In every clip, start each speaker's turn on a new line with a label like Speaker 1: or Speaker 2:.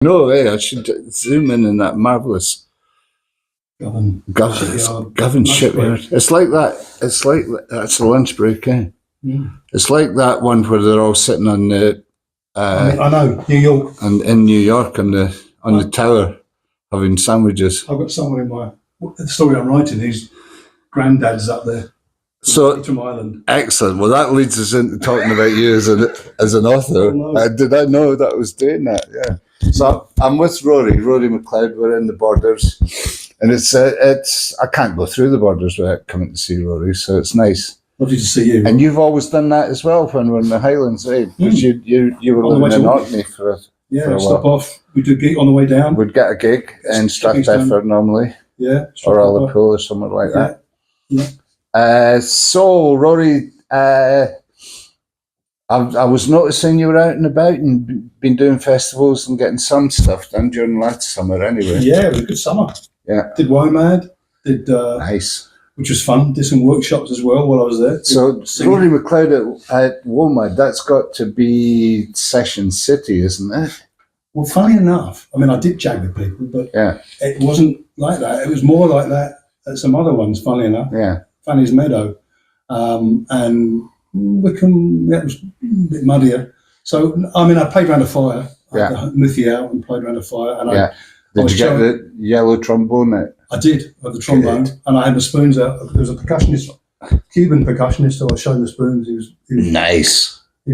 Speaker 1: No, I should zoom in on that marvellous Govan Shipyard. It's like that. It's like that's a lunch break, eh? Mm. It's like that one where they're all sitting on the.
Speaker 2: I know, New York.
Speaker 1: And in New York on the tower having sandwiches.
Speaker 2: I've got someone in the story I'm writing whose granddad's up there.
Speaker 1: So
Speaker 2: from Ireland.
Speaker 1: Excellent. Well, that leads us into talking about you as an author. Oh, no. Did I know that I was doing that? Yeah. So I'm with Rory McLeod. We're in the Borders, and it's I can't go through the Borders without coming to see Rory. So it's nice.
Speaker 2: Lovely to see you.
Speaker 1: And you've always done that as well when we're in the Highlands, eh? Because you were living in Orkney for a
Speaker 2: stop off. We do a gig on the way down.
Speaker 1: We'd get a gig in Stratford normally.
Speaker 2: Yeah.
Speaker 1: Or Allapool or somewhere like that.
Speaker 2: Yeah.
Speaker 1: So Rory, I was noticing you were out and about and been doing festivals and getting some stuff done during last summer anyway.
Speaker 2: Yeah, it was a good summer.
Speaker 1: Yeah.
Speaker 2: Did WOMAD.
Speaker 1: Nice.
Speaker 2: Which was fun. Did some workshops as well while I was there.
Speaker 1: So Rory McLeod at WOMAD, that's got to be Session City, isn't it?
Speaker 2: Well, funny enough, I mean, I did jag with people, but it wasn't like that. It was more like that at some other ones, funny enough.
Speaker 1: Yeah.
Speaker 2: Fanny's Meadow. And Wickham, that was a bit muddier. So, I mean, I played around a fire. I had the Mithy out and played around a fire. And
Speaker 1: Did you get the yellow trombone out?
Speaker 2: I did, with the trombone, and I had the spoons out. There was a percussionist, Cuban percussionist, so I showed him the spoons. He was
Speaker 1: nice.
Speaker 2: He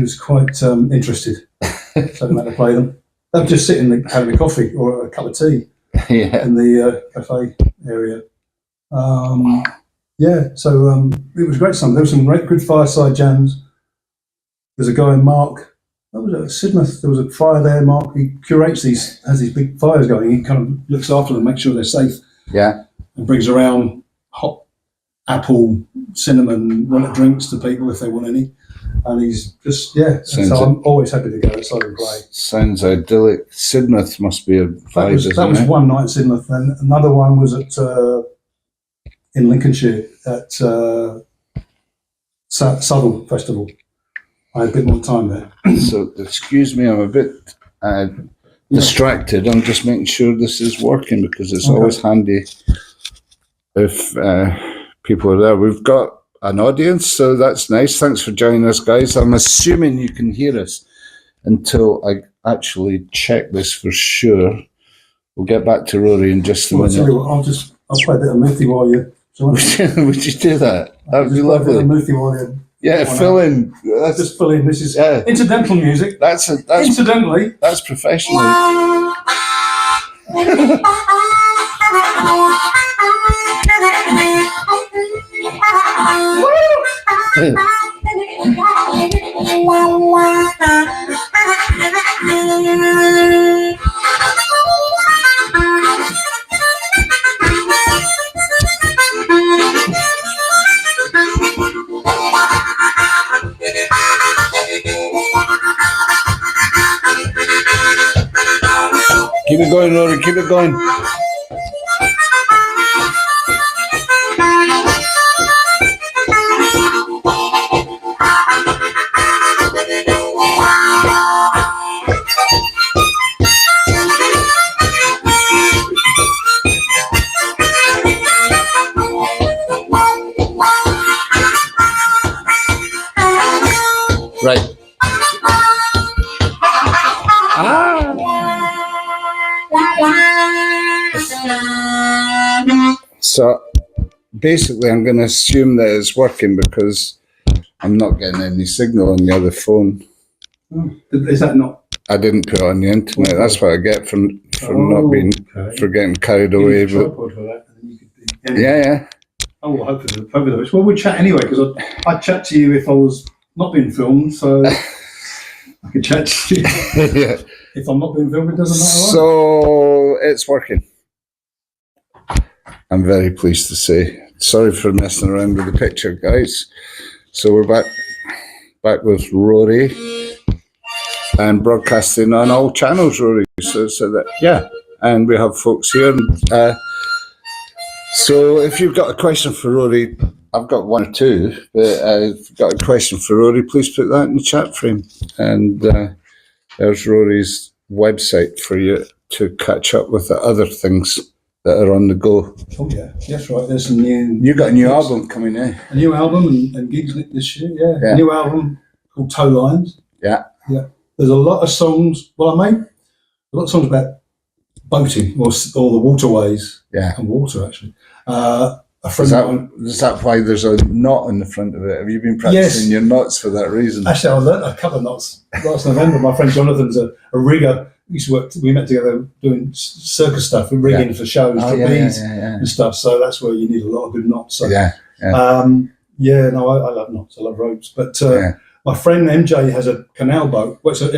Speaker 2: was quite interested. So I had to play them. They were just sitting having a coffee or a cup of tea in the cafe area. So it was great. There were some good fireside jams. There's a guy, Mark. That was at Sidmouth. There was a fire there. Mark, he curates has these big fires going. He kind of looks after them, makes sure they're safe.
Speaker 1: Yeah.
Speaker 2: And brings around hot apple, cinnamon, drinks to people if they want any. And he's just, so I'm always happy to go outside and play.
Speaker 1: Sounds idyllic. Sidmouth must be a vibe,
Speaker 2: that was one night at Sidmouth. And another one was at in Lincolnshire at Southall Festival. I had a bit more time there.
Speaker 1: So, excuse me, I'm a bit distracted. I'm just making sure this is working because it's always handy if people are there. We've got an audience, so that's nice. Thanks for joining us, guys. I'm assuming you can hear us until I actually check this for sure. We'll get back to Rory in just a minute.
Speaker 2: I'll play a bit of Mithy while you...
Speaker 1: Would you do that? That would be lovely.
Speaker 2: Mithy while you...
Speaker 1: Yeah, fill in.
Speaker 2: Just fill in. This is incidental music.
Speaker 1: That's
Speaker 2: incidentally.
Speaker 1: That's professional. Keep it going, Rory. Keep it going. Right. So basically I'm going to assume that it's working because I'm not getting any signal on the other phone.
Speaker 2: Is that not?
Speaker 1: I didn't put it on the internet. Okay. That's what I get for not being for getting carried away. But yeah.
Speaker 2: Oh, well, hopefully. Well, we'll chat anyway because I'd chat to you if I was not being filmed. So I could chat to you.
Speaker 1: Yeah.
Speaker 2: If I'm not being filmed, it doesn't matter.
Speaker 1: So it's working. I'm very pleased to say. Sorry for messing around with the picture, guys. So we're back with Rory and broadcasting on all channels, Rory. So that and we have folks here. So if you've got a question for Rory, I've got one or two. But if you've got a question for Rory, please put that in the chat frame. And there's Rory's website for you to catch up with the other things that are on the go.
Speaker 2: Oh yeah, that's right. There's some new.
Speaker 1: You got a new album coming in.
Speaker 2: A new album and gigs this year. Yeah.
Speaker 1: Yeah.
Speaker 2: A new album called Toe Lines.
Speaker 1: Yeah.
Speaker 2: Yeah. There's a lot of songs. Well, I made a lot of songs about boating or the waterways.
Speaker 1: Yeah.
Speaker 2: And water actually. A friend of mine.
Speaker 1: Is that why there's a knot on the front of it? Have you been practicing your knots for that reason?
Speaker 2: Actually, I learned a couple of knots last November. My friend Jonathan's a rigger. We used to work. We met together doing circus stuff and rigging for shows, trapeze and stuff. So that's where you need a lot of good knots. So,
Speaker 1: I
Speaker 2: love knots. I love ropes. But my friend MJ has a canal boat. Well, it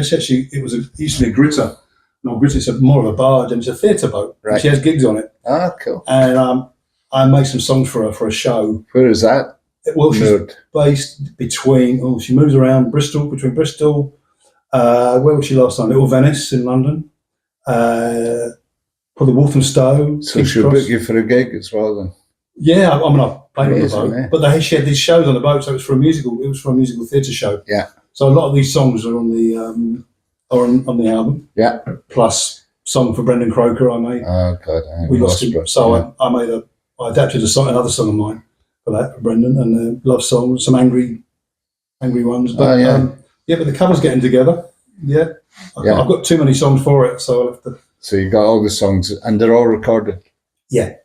Speaker 2: used to be a gritter. No, gritter. It's more of a barge, and it's a theatre boat.
Speaker 1: Right.
Speaker 2: She has gigs on it.
Speaker 1: Ah, cool.
Speaker 2: And I made some songs for her for a show.
Speaker 1: Where is that?
Speaker 2: Well, she's based between. She moves around between Bristol. Where was she last time? Little Venice in London. Probably Walthamstow.
Speaker 1: So she'll book you for a gig as well then?
Speaker 2: Yeah, I mean, I played on the boat.
Speaker 1: Eh?
Speaker 2: But she had these shows on the boat, so it was for a musical theatre show.
Speaker 1: Yeah.
Speaker 2: So a lot of these songs are on the on the album.
Speaker 1: Yeah.
Speaker 2: Plus song for Brendan Croker I made.
Speaker 1: Oh God.
Speaker 2: We lost him. So I adapted another song of mine for that, for Brendan, and love songs, some angry ones. But, but the cover's getting together. Yeah. I've got too many songs for it, so I'll have to.
Speaker 1: So you got all the songs, and they're all recorded?
Speaker 2: Yeah.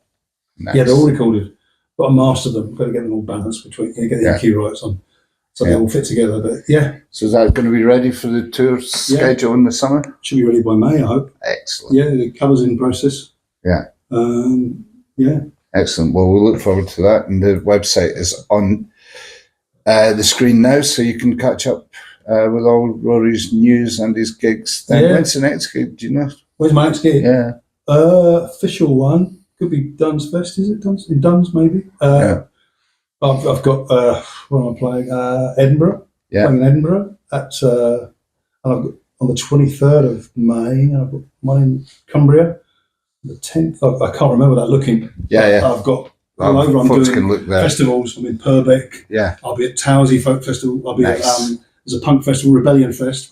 Speaker 1: Nice.
Speaker 2: Yeah, they're all recorded. Got to master them. Got to get them all balanced between, get the EQ rights on, so they all fit together. But yeah.
Speaker 1: So is that going to be ready for the tour schedule in the summer?
Speaker 2: Should be ready by May, I hope.
Speaker 1: Excellent.
Speaker 2: Yeah, the cover's in process.
Speaker 1: Yeah.
Speaker 2: Yeah.
Speaker 1: Excellent. Well, we'll look forward to that, and the website is on the screen now, so you can catch up with all Rory's news and his gigs. Then when's the next gig? Do you know?
Speaker 2: Where's my next gig?
Speaker 1: Yeah.
Speaker 2: Official one could be Duns Fest. Is it Duns? In Duns, maybe. I've got what am I playing? Edinburgh.
Speaker 1: Yeah.
Speaker 2: Playing in Edinburgh at and I've got on the 23rd of May. I've got one in Cumbria. The 10th. I can't remember that looking.
Speaker 1: Yeah.
Speaker 2: I've got all over. I'm
Speaker 1: folks
Speaker 2: doing
Speaker 1: can look there.
Speaker 2: festivals. I'm in Purbeck.
Speaker 1: Yeah.
Speaker 2: I'll be at Towsey Folk Festival. I'll be at there's a punk festival, Rebellion Fest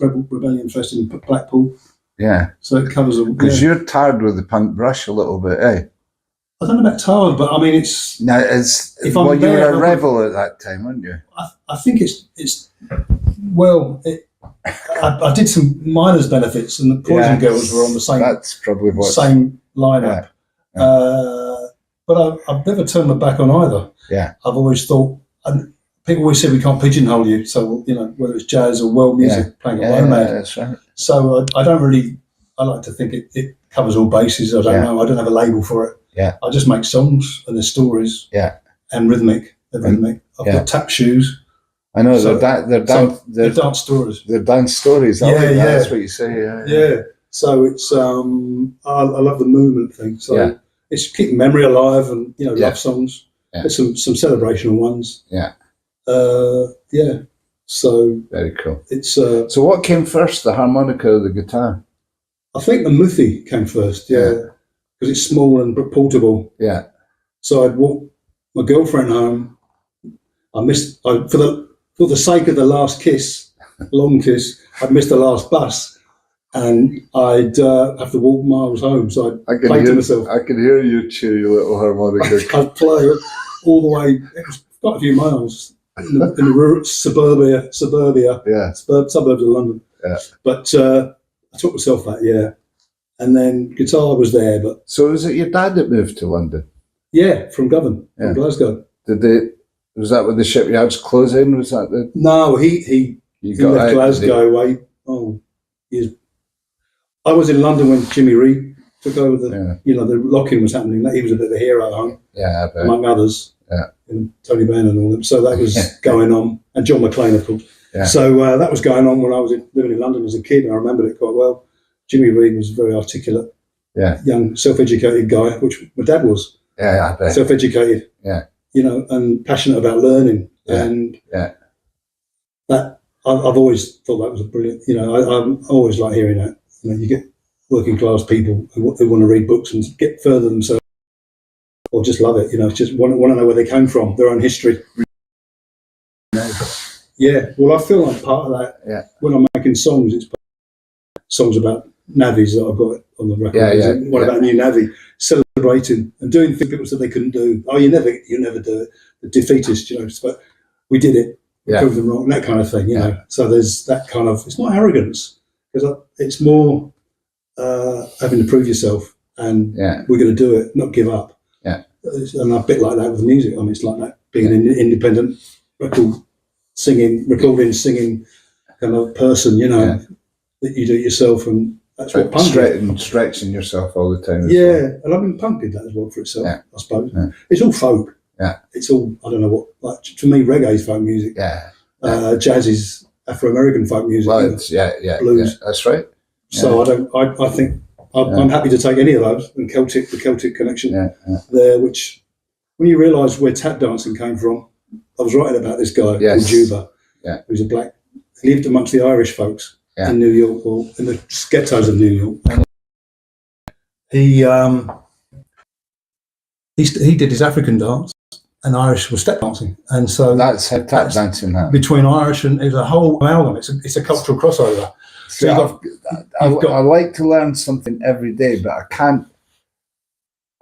Speaker 2: in Blackpool.
Speaker 1: Yeah.
Speaker 2: So it covers all.
Speaker 1: Because you're tired with the punk brush a little bit, eh?
Speaker 2: I don't know about tired, but I mean it's.
Speaker 1: No, it's.
Speaker 2: If
Speaker 1: well,
Speaker 2: I'm
Speaker 1: you
Speaker 2: there,
Speaker 1: were a rebel at that time, weren't you?
Speaker 2: I think it's. Well, I did some miners' benefits, and the Poison Girls were on the same.
Speaker 1: That's probably what.
Speaker 2: Same lineup. But I've never turned my back on either.
Speaker 1: Yeah.
Speaker 2: I've always thought, and people always say we can't pigeonhole you. So whether it's jazz or world music, playing at Nomad.
Speaker 1: That's right.
Speaker 2: So I don't really. I like to think it covers all bases. I don't know. I don't have a label for it.
Speaker 1: Yeah.
Speaker 2: I just make songs and their stories.
Speaker 1: Yeah.
Speaker 2: And rhythmic. I've got tap shoes.
Speaker 1: I know they're
Speaker 2: dance stories.
Speaker 1: They're dance stories. That's what you say.
Speaker 2: Yeah. So it's I love the movement thing. So it's keeping memory alive, and love songs.
Speaker 1: Yeah.
Speaker 2: There's some celebrational ones.
Speaker 1: Yeah.
Speaker 2: So
Speaker 1: very cool.
Speaker 2: It's
Speaker 1: so what came first, the harmonica or the guitar?
Speaker 2: I think the Muthi came first. Yeah. Because it's small and portable.
Speaker 1: Yeah.
Speaker 2: So I'd walk my girlfriend home. For the sake of the last kiss, long kiss, I'd miss the last bus, and I'd have to walk miles home. So I'd play to myself.
Speaker 1: I could hear you chew your little harmonica.
Speaker 2: I'd play all the way. It was quite a few miles in the rural suburbia, suburbs of London.
Speaker 1: Yeah.
Speaker 2: But I taught myself that, and then guitar was there. But
Speaker 1: so was it your dad that moved to London?
Speaker 2: Yeah, from Govan, from Glasgow.
Speaker 1: Was that with the shipyards closing? Was that the?
Speaker 2: No, he left Glasgow. Years. I was in London when Jimmy Reed took over the lock-in was happening. He was a bit of a hero at home, among others. Yeah, Tony Bannon and all them. So that was going on, and John McClane, of course. Yeah. So that was going on when I was living in London as a kid, and I remembered it quite well. Jimmy Reed was a very articulate, young, self-educated guy, which my dad was.
Speaker 1: Yeah, I bet.
Speaker 2: Self-educated. Yeah. And passionate about learning.
Speaker 1: Yeah.
Speaker 2: And that I've always thought that was a brilliant. I always like hearing that. You get working class people who want to read books and get further themselves, or just love it. Just want to know where they came from, their own history. Yeah. Well, I feel like part of that. Yeah. When I'm making songs, it's songs about navvies that I've got on the record. What about a new navvy? Celebrating and doing things people said they couldn't do. Oh, you never do it. The defeatist, but we did it. Prove them wrong. That kind of thing, you know. So there's that kind of. It's not arrogance because it's more having to prove yourself, and we're going to do it, not give up. And a bit like that with music. I mean, it's like that being an independent recording, singing kind of person, you know, that you do it yourself, and that's what punk is.
Speaker 1: Stretching yourself all the time.
Speaker 2: And I mean, punk did that as well for itself, I suppose. It's all folk. It's all, I don't know what, like, to me, reggae is folk music. Jazz is Afro-American folk music.
Speaker 1: Well, it's, blues. That's right.
Speaker 2: So I think I'm happy to take any of those, and the Celtic connection there, which, when you realise where tap dancing came from, I was writing about this guy called Juba, who's a black, he lived amongst the Irish folks in New York, or in the ghettos of New York. And he did his African dance, and Irish was step dancing, and so
Speaker 1: that's how tap dancing happened.
Speaker 2: Between Irish and it's a whole amalgam. It's a cultural crossover. So
Speaker 1: I like to learn something every day, but I can't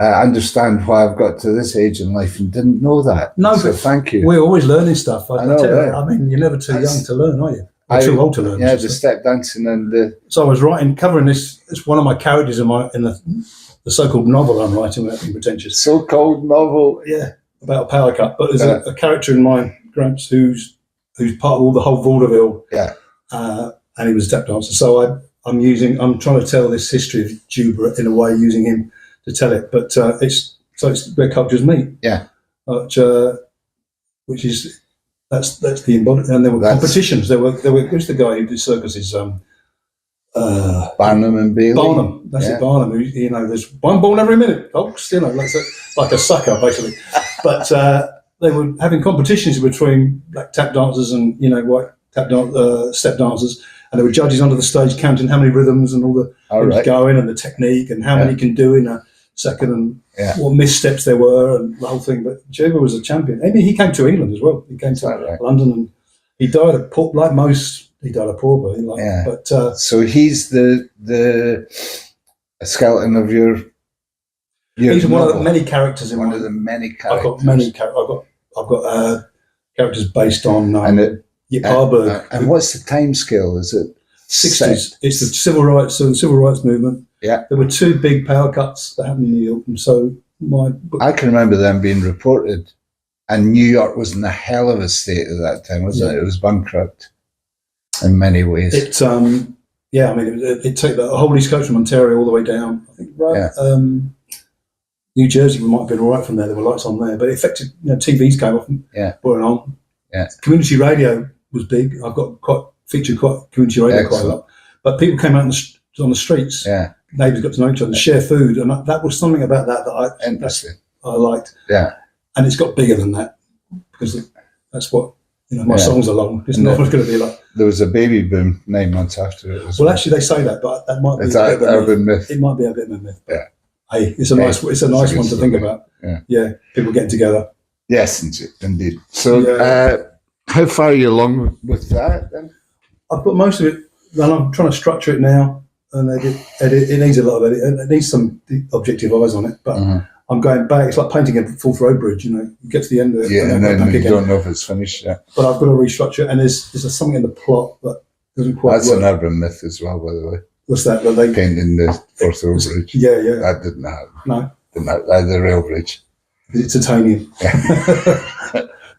Speaker 1: understand why I've got to this age in life and didn't know that.
Speaker 2: No,
Speaker 1: so
Speaker 2: but
Speaker 1: thank you.
Speaker 2: We're always learning stuff.
Speaker 1: I know.
Speaker 2: I mean, you're never too young to learn, are you? Or too old to learn.
Speaker 1: Yeah, the step dancing and the.
Speaker 2: So I was covering this. It's one of my characters in the so-called novel I'm writing, without being pretentious.
Speaker 1: So-called novel.
Speaker 2: Yeah, about a power cut. But there's a character in my Gramps who's part of the whole vaudeville. And he was a step dancer. So I'm trying to tell this history of Juba in a way, using him to tell it. But it's where cultures meet. Which is that's the embodiment. And there were competitions. There were who's the guy who did circuses?
Speaker 1: Barnum and Bailey.
Speaker 2: Barnum. That's it. Barnum. Who, there's one born every minute, folks. Like a sucker, basically. But they were having competitions between black tap dancers and white step dancers. And there were judges under the stage counting how many rhythms and all the things going, and the technique, and how many can do in a second, and what missteps there were, and the whole thing. But Juba was a champion. I mean, he came to England as well. He came to London, and he died of poor, like most. He died of poverty. But
Speaker 1: so he's the skeleton of your
Speaker 2: he's one of the many characters in
Speaker 1: one of the many characters.
Speaker 2: I've got characters based on
Speaker 1: and what's the time scale? Is it
Speaker 2: 60s? It's the civil rights movement. There were two big power cuts that happened in New York, and so I
Speaker 1: can remember them being reported, and New York was in a hell of a state at that time, wasn't it? It was bankrupt in many ways. It
Speaker 2: took the whole East Coast from Ontario all the way down. I think New Jersey might have been all right from there. There were lights on there, but it affected. TVs came off and weren't on. Community radio was big. I've featured community radio quite a lot. But people came out on the streets. Neighbours got to know each other and share food, and that was something about that I liked. And it's got bigger than that, because that's what my songs are long. It's not going to be like.
Speaker 1: There was a baby boom 9 months after it.
Speaker 2: Well, actually, they say that, but that might be
Speaker 1: a bit of a myth.
Speaker 2: It might be a bit of a myth. But hey, it's a nice one to think about. People getting together.
Speaker 1: Yes, indeed. So, how far are you along with that then?
Speaker 2: I've got most of it, and I'm trying to structure it now and edit. It needs a lot of edit. It needs some objective eyes on it, but I'm going back. It's like painting a full road bridge. You get to the end of it,
Speaker 1: and then you don't know if it's finished yet.
Speaker 2: But I've got to restructure it, and there's something in the plot that doesn't quite
Speaker 1: That's
Speaker 2: work.
Speaker 1: an urban myth as well, by the way.
Speaker 2: What's that? They
Speaker 1: painting the Forth Road Bridge. That didn't happen.
Speaker 2: No.
Speaker 1: Didn't happen. The rail bridge.
Speaker 2: It's titanium.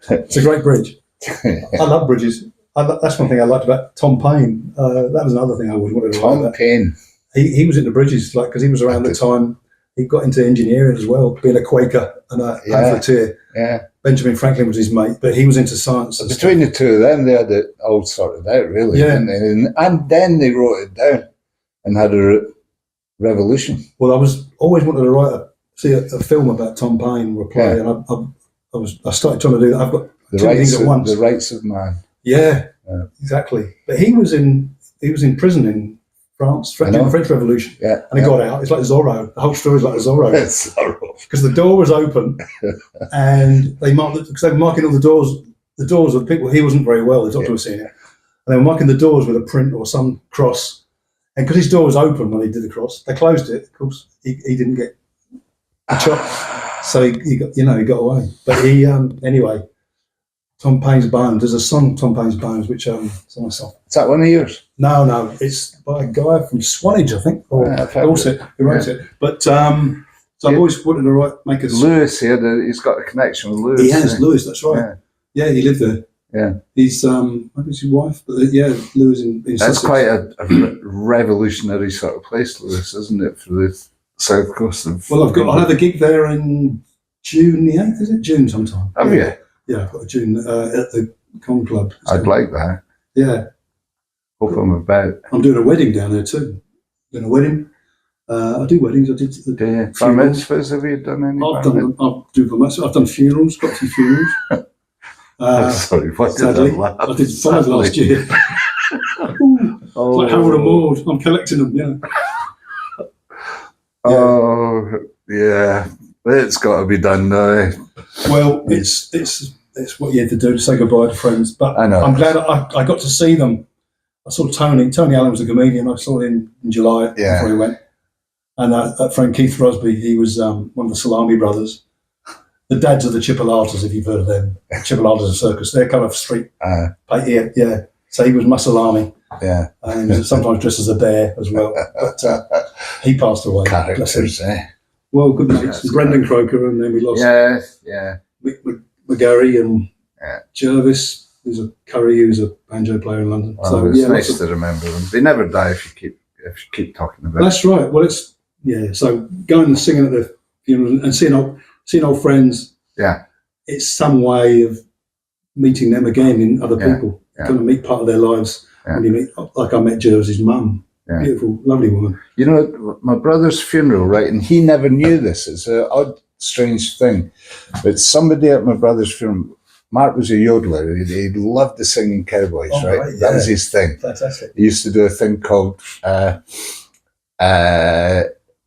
Speaker 2: It's a great bridge. I love bridges. That's one thing I liked about Tom Paine. That was another thing I always wanted to write about.
Speaker 1: Tom Paine.
Speaker 2: He was into bridges, because he was around the time he got into engineering as well, being a Quaker and a pamphleteer. Benjamin Franklin was his mate, but he was into science.
Speaker 1: Between the two of them, they had it all sorted out, really, didn't they? And then they wrote it down and had a revolution.
Speaker 2: Well, I was always wanted to write a film about Tom Paine or a play, and I started trying to do that. I've got two things at once.
Speaker 1: The rights of man.
Speaker 2: Yeah, exactly. But he was in prison in France during the French Revolution, and he got out. It's like Zorro. The whole story is like Zorro.
Speaker 1: It's Zorro
Speaker 2: because the door was open, and they marked because they were marking all the doors. The doors of people. He wasn't very well. The doctor was seeing it, and they were marking the doors with a print or some cross. And because his door was open when he did the cross, they closed it. Of course, he didn't get a chop, so he got, he got away. But he anyway. Tom Paine's Bones. There's a song, Tom Paine's Bones, which it's on my song.
Speaker 1: Is that one of yours?
Speaker 2: No, it's by a guy from Swanage, I think, or Dorset, who wrote it. But so I've always wanted to make a.
Speaker 1: Lewis here, he's got a connection with Lewis.
Speaker 2: He has, Lewis, that's right. Yeah, he lived there.
Speaker 1: Yeah.
Speaker 2: He's, maybe it's his wife, but Lewis in
Speaker 1: That's
Speaker 2: Sussex.
Speaker 1: quite a revolutionary sort of place, Lewis, isn't it, for the south coast of.
Speaker 2: Well, I'll have a gig there in June the 8th, is it? June sometime.
Speaker 1: Have you?
Speaker 2: Yeah, I've got a June at the Con Club.
Speaker 1: I'd like that.
Speaker 2: Yeah.
Speaker 1: Hope I'm about.
Speaker 2: I'm doing a wedding down there too. Doing a wedding. I do weddings. I did the
Speaker 1: Bar mitzvahs, have you done any?
Speaker 2: I've done I've done funerals, got a few funerals.
Speaker 1: Sorry, what
Speaker 2: sadly,
Speaker 1: did I laugh?
Speaker 2: I did 5 last year. It's like Harold and Maude. I'm collecting them, yeah.
Speaker 1: Oh, yeah. It's got to be done now.
Speaker 2: Well, it's what you had to do to say goodbye to friends. But I know. I'm glad I got to see them. I saw Tony. Tony Allen was a comedian. I saw him in July before he went. And that friend Keith Crosby, he was one of the Salami brothers. The dads of the Chipolatas, if you've heard of them. Chipolatas of circus. They're kind of street. Yeah. So he was Masalami.
Speaker 1: Yeah.
Speaker 2: And he was sometimes dressed as a bear as well. But he passed away.
Speaker 1: Characters,
Speaker 2: Well, good mates. Brendan Croker, and then we lost McGarry and Jervis, who's a Curry, who's a banjo player in London.
Speaker 1: Well, so it's nice to remember them. They never die if you keep talking about.
Speaker 2: That's right. Well, so going and singing at the funeral and seeing old friends.
Speaker 1: Yeah,
Speaker 2: it's some way of meeting them again in other people. Kind of meet part of their lives. When you meet, like I met Jervis's mum. Yeah. Beautiful, lovely woman.
Speaker 1: You know, my brother's funeral, right? And he never knew this. It's an odd, strange thing. But somebody at my brother's funeral, Mark was a yodeler. He loved the singing cowboys, right? That was his thing.
Speaker 2: Fantastic.
Speaker 1: He used to do a thing called No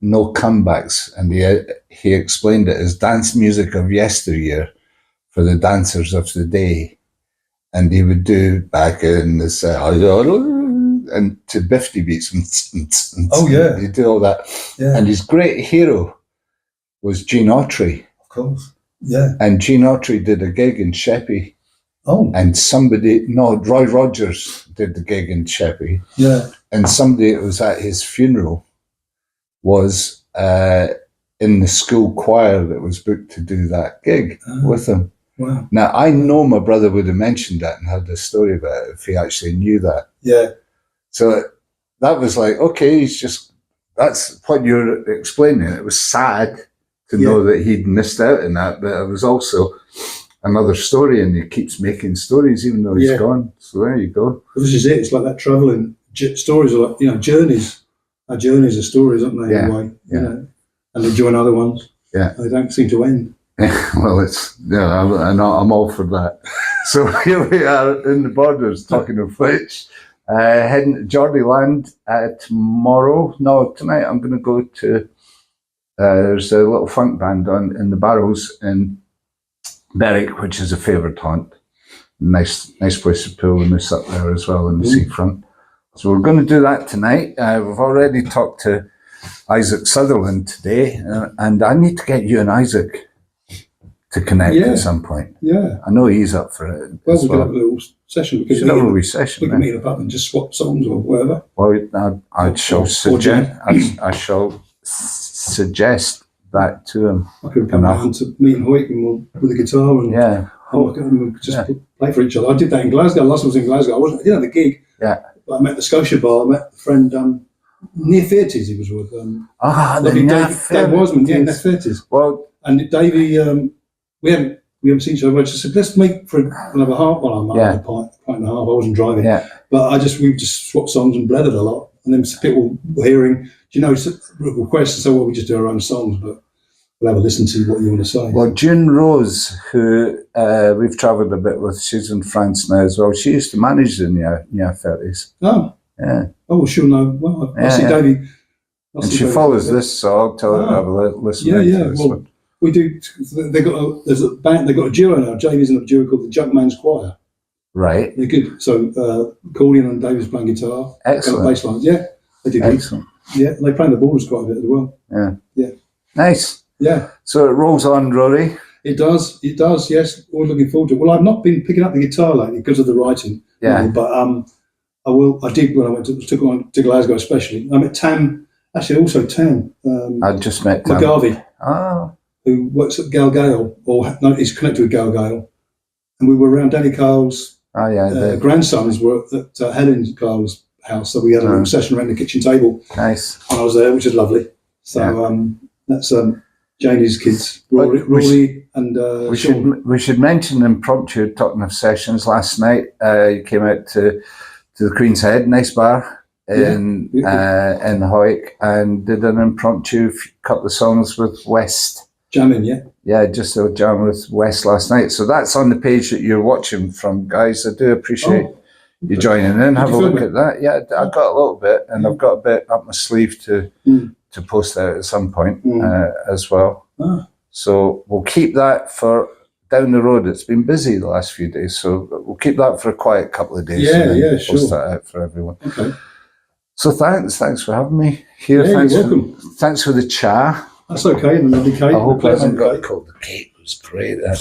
Speaker 1: Comebacks. And he explained it as dance music of yesteryear for the dancers of the day. And he would do back in this... and to Bifty beats. He did all that. Yeah. And his great hero was Gene Autry.
Speaker 2: Of course. Yeah.
Speaker 1: And Gene Autry did a gig in Sheppey.
Speaker 2: Oh.
Speaker 1: And Roy Rogers did the gig in Sheppey.
Speaker 2: Yeah.
Speaker 1: And somebody that was at his funeral was in the school choir that was booked to do that gig with him.
Speaker 2: Wow.
Speaker 1: Now, I know my brother would have mentioned that and had a story about it if he actually knew that.
Speaker 2: Yeah.
Speaker 1: So that was like, okay, that's what you're explaining. It was sad to know that he'd missed out on that, but it was also another story, and he keeps making stories even though he's gone. So there you go.
Speaker 2: Well, this is it. It's like that travelling. Stories are like, journeys. Our journeys are stories, aren't they, in a way? You know? And they join other ones. Yeah. They don't seem to end.
Speaker 1: Well, I'm all for that. So here we are in the Borders, talking of which. Heading to Geordie Land tonight I'm going to go to, there's a little funk band on in the Barrows in Berwick, which is a favourite haunt. Nice place to pull the moose up there as well in the seafront. So we're going to do that tonight. We've already talked to Isaac Sutherland today, and I need to get you and Isaac to connect at some point.
Speaker 2: Yeah.
Speaker 1: I know he's up for it.
Speaker 2: Well, we'll have a little session. We
Speaker 1: can have a wee session.
Speaker 2: We can meet up and just swap songs or whatever.
Speaker 1: Well, I shall suggest that to him.
Speaker 2: I could come down to meet in Hoyt with a guitar and we'll just play for each other. I did that in Glasgow. Last time I was in Glasgow. I didn't have a gig.
Speaker 1: Yeah.
Speaker 2: But I met the Scotia Bar. I met a friend near Theatres he was with. Dave Wiseman, near Theatres.
Speaker 1: Well,
Speaker 2: and Davey, we haven't seen each other. I just said, let's meet for another half. Well, I might have a pint and a half. I wasn't driving. Yeah. But we just swapped songs and blethered a lot. And then people were hearing, requests, so we just do our own songs, but we'll have a listen to what you want to say.
Speaker 1: Well, June Rose, who we've travelled a bit with, she's in France now as well. She used to manage the Near 30s.
Speaker 2: Oh.
Speaker 1: Yeah.
Speaker 2: Oh, well, she'll know. Well, I see Davey.
Speaker 1: And she follows this, so I'll tell her to have a listen to this
Speaker 2: well,
Speaker 1: one.
Speaker 2: We do. There's a band. They've got a duo now. Jamie's in a duo called the Junkman's Choir.
Speaker 1: Right.
Speaker 2: They're good. So accordion and David's playing guitar.
Speaker 1: Excellent.
Speaker 2: Bass lines. Yeah. They did good.
Speaker 1: Excellent.
Speaker 2: Yeah, they play the borders quite a bit as well.
Speaker 1: Yeah.
Speaker 2: Yeah.
Speaker 1: Nice.
Speaker 2: Yeah.
Speaker 1: So it rolls on, Rory.
Speaker 2: It does, yes. Always looking forward to it. Well, I've not been picking up the guitar lately because of the writing.
Speaker 1: Yeah.
Speaker 2: Really, but I did when I went to Glasgow especially. I met Tam, actually also Tam.
Speaker 1: I just met Tam.
Speaker 2: McGarvey, who works at Gal Gale, or no, he's connected with Gal Gale. And we were around Danny Carl's grandsons were at Helen Carl's house, so we had a little session around the kitchen table.
Speaker 1: Nice.
Speaker 2: And I was there, which is lovely. So that's Janie's kids, Rory and Sean.
Speaker 1: We should mention impromptu talking of sessions. Last night, you came out to the Queen's Head, nice bar in Hoyk, and did an impromptu couple of songs with West.
Speaker 2: Jamming, yeah.
Speaker 1: Yeah, just a jam with West last night. So that's on the page that you're watching from, guys. I do appreciate you joining in. Have a look at that. Yeah, I got a little bit, and I've got a bit up my sleeve to post out at some point as well. So we'll keep that for down the road. It's been busy the last few days, so we'll keep that for a quiet couple of days.
Speaker 2: Sure.
Speaker 1: Post that out for everyone.
Speaker 2: Okay.
Speaker 1: So thanks for having me here.
Speaker 2: Yeah, you're welcome.
Speaker 1: Thanks for the cha.
Speaker 2: That's okay. And the lovely cake.
Speaker 1: I hope I haven't got cold. The cake was great. That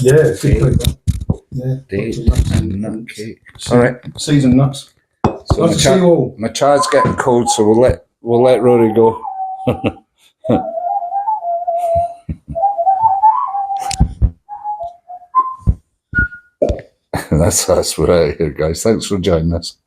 Speaker 1: date and nut cake. All right,
Speaker 2: seasoned nuts.
Speaker 1: So
Speaker 2: nice to see you all.
Speaker 1: My cha's getting cold, so we'll let Rory go. That's us. We're out of here, guys. Thanks for joining us.